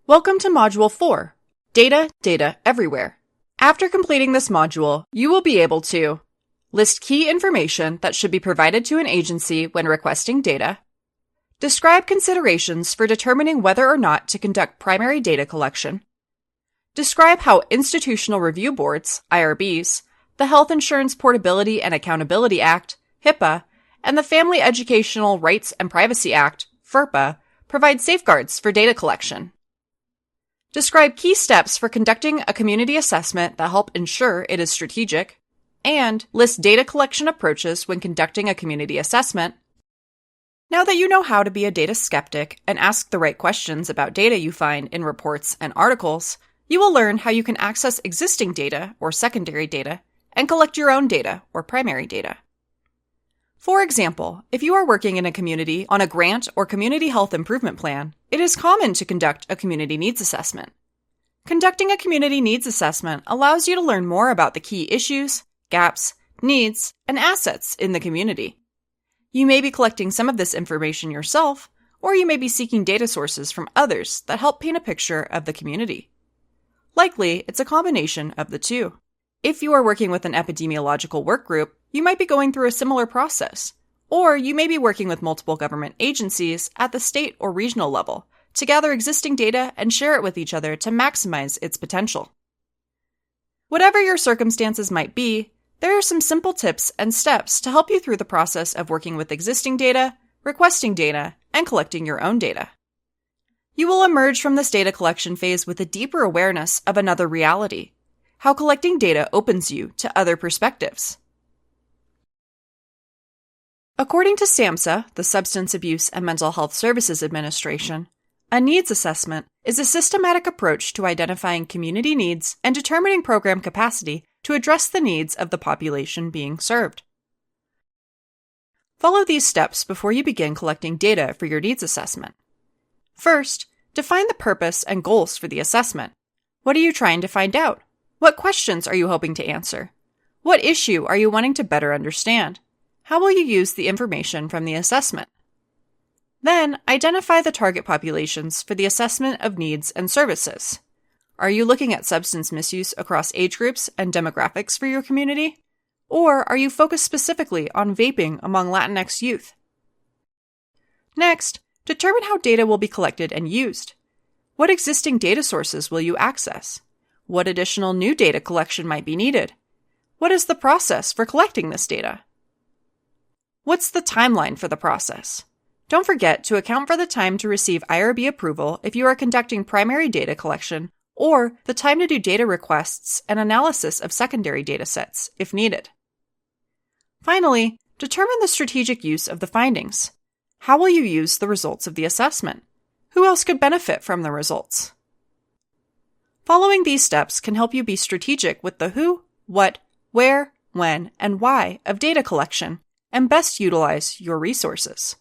Welcome to Module 4, Data Everywhere. After completing this module, you will be able to list key information that should be provided to an agency when requesting data, describe considerations for determining whether or not to conduct primary data collection, describe how institutional review boards, IRBs, the Health Insurance Portability and Accountability Act, HIPAA, and the Family Educational Rights and Privacy Act, FERPA, provide safeguards for data collection. Describe key steps for conducting a community assessment that help ensure it is strategic, and list data collection approaches when conducting a community assessment. Now that you know how to be a data skeptic and ask the right questions about data you find in reports and articles, you will learn how you can access existing data or secondary data and collect your own data or primary data. For example, if you are working in a community on a grant or community health improvement plan, it is common to conduct a community needs assessment. Conducting a community needs assessment allows you to learn more about the key issues, gaps, needs, and assets in the community. You may be collecting some of this information yourself, or you may be seeking data sources from others that help paint a picture of the community. Likely, it's a combination of the two. If you are working with an epidemiological work group, you might be going through a similar process, or you may be working with multiple government agencies at the state or regional level to gather existing data and share it with each other to maximize its potential. Whatever your circumstances might be, there are some simple tips and steps to help you through the process of working with existing data, requesting data, and collecting your own data. You will emerge from this data collection phase with a deeper awareness of another reality, how collecting data opens you to other perspectives. According to SAMHSA, the Substance Abuse and Mental Health Services Administration, a needs assessment is a systematic approach to identifying community needs and determining program capacity to address the needs of the population being served. Follow these steps before you begin collecting data for your needs assessment. First, define the purpose and goals for the assessment. What are you trying to find out? What questions are you hoping to answer? What issue are you wanting to better understand? How will you use the information from the assessment? Then, identify the target populations for the assessment of needs and services. Are you looking at substance misuse across age groups and demographics for your community? Or are you focused specifically on vaping among Latinx youth? Next, determine how data will be collected and used. What existing data sources will you access? What additional new data collection might be needed? What is the process for collecting this data? What's the timeline for the process? Don't forget to account for the time to receive IRB approval if you are conducting primary data collection, or the time to do data requests and analysis of secondary data sets, if needed. Finally, determine the strategic use of the findings. How will you use the results of the assessment? Who else could benefit from the results? Following these steps can help you be strategic with the who, what, where, when, and why of data collection, and best utilize your resources.